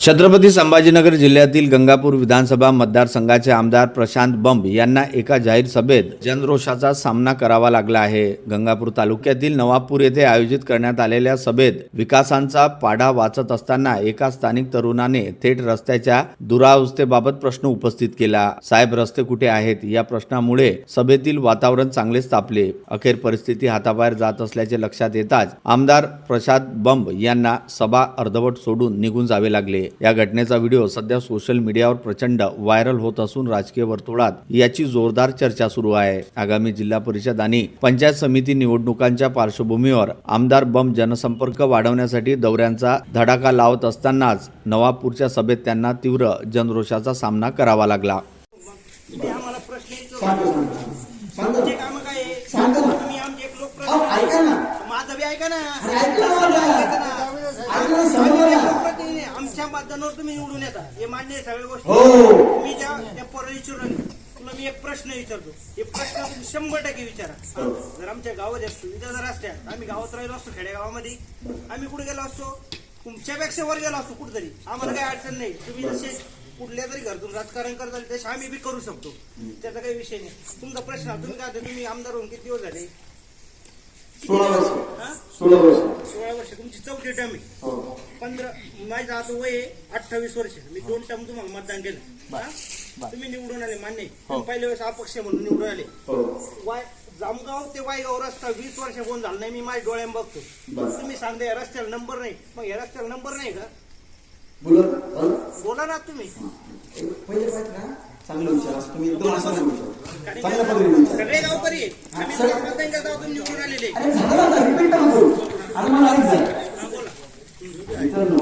छत्रपती संभाजीनगर जिल्ह्यातील गंगापूर विधानसभा मतदारसंघाचे आमदार प्रशांत बंब यांना एका जाहीर सभेत जनरोषाचा सामना करावा लागला आहे। गंगापूर तालुक्यातील नवापूर येथे आयोजित करण्यात आलेल्या सभेत विकासांचा पाढा वाचत असताना एका स्थानिक तरुणाने थेट रस्त्याच्या दुरावस्थेबाबत प्रश्न उपस्थित केला। साहेब, रस्ते कुठे आहेत या प्रश्नामुळे सभेतील वातावरण चांगलेच तापले। अखेर परिस्थिती हाताबाहेर जात असल्याचे लक्षात येताच आमदार प्रशांत बंब यांना सभा अर्धवट सोडून निघून जावे लागले। या घटनेचा व्हिडिओ सध्या सोशल मीडियावर प्रचंड व्हायरल होत असून राजकीय वर्तुळात याची जोरदार चर्चा सुरू आहे। आगामी जिल्हा परिषद आणि पंचायत समिती निवडणुकांच्या पार्श्वभूमीवर आमदार बंब जनसंपर्क वाढवण्यासाठी दौऱ्यांचा धडाका लावत असतानाच नवापूरच्या सभेत त्यांना तीव्र जनरोषाचा सामना करावा लागला। आमच्या मतदानावर तुम्ही निवडून येता हे मान्य आहे सगळ्या गोष्टी। मी त्या पोराला विचारून तुला मी एक प्रश्न विचारतो, हे प्रश्न तुम्ही 100% विचारा। जर आमच्या गावात सुविधा जर असत्या, आम्ही गावात राहिलो असतो, खेडेगावामध्ये आम्ही कुठे गेलो असतो, तुमच्यापेक्षा वर गेलो असतो कुठेतरी, आम्हाला काही अडचण नाही। तुम्ही जसे कुठल्या तरी घरातून राजकारण करताल तसे आम्ही बी करू शकतो, त्याचा काही विषय नाही। तुमचा प्रश्न तुम्ही काय, तुम्ही आमदार होऊन किती दिवस झाले? 16 वर्ष तुमची चौथी टर्म आहे। 15 माझं आता वय 28 वर्ष, मी 2 टर्म तुम्हाला मतदान केलं, तुम्ही निवडून आले, मान्य आहे। पहिल्या वेळेस अपक्ष म्हणून निवडून आले। जामगाव ते वायगाव रस्ता 20 वर्ष कोण झाला नाही, मी माझ्या डोळ्यात बघतो। तुम्ही सांगता या रस्त्याला नंबर नाही, मग या रस्त्याला नंबर नाही का? बोला ना तुम्ही। चांगलं विचार असं तुम्ही एकदम असं नाही विचार चांगल्या सगळे पद्धतीने गावकरी आम्ही मतदान गावातून निवडून आलेले। अरे झालं ना, रिपीट नको करू. आता मला ऐक जरा. मित्रांनो,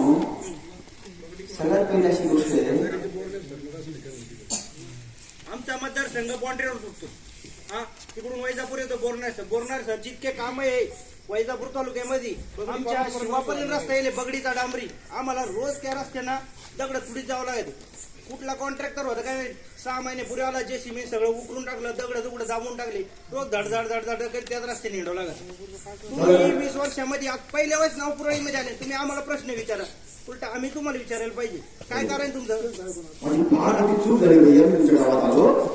सगळ्यात पहिली अशी गोष्ट आहे, आमचा मतदारसंघ बाँड्रीवर सुटतो। तिकडून वैजापूर येतो, बोरणार सर जितके काम आहे वैजापूर तालुक्यामध्ये आमच्या शिवापर्यंत रस्ता येईल बगडीचा डांबरी, आम्हाला रोज त्या रस्त्यानं दगड तुडीत जावं लागेल। कुठला कॉन्ट्रॅक्टर होता काय 6 महिने पुरे आला, जेसीबी सगळं उकरून टाकलं, दगड दाबून टाकले, रोज धड करीत त्याच रस्त्याने हिंडव लागत। तुम्ही 20 वर्षामध्ये पहिल्या वेळेस नावपुराईमध्ये आले, तुम्ही आम्हाला प्रश्न विचारा, उलटा आम्ही तुम्हाला विचारायला पाहिजे काय कारण तुमचं। माझी फार मोठी चूक झाली भैया, मी तुमच्या गावात आलो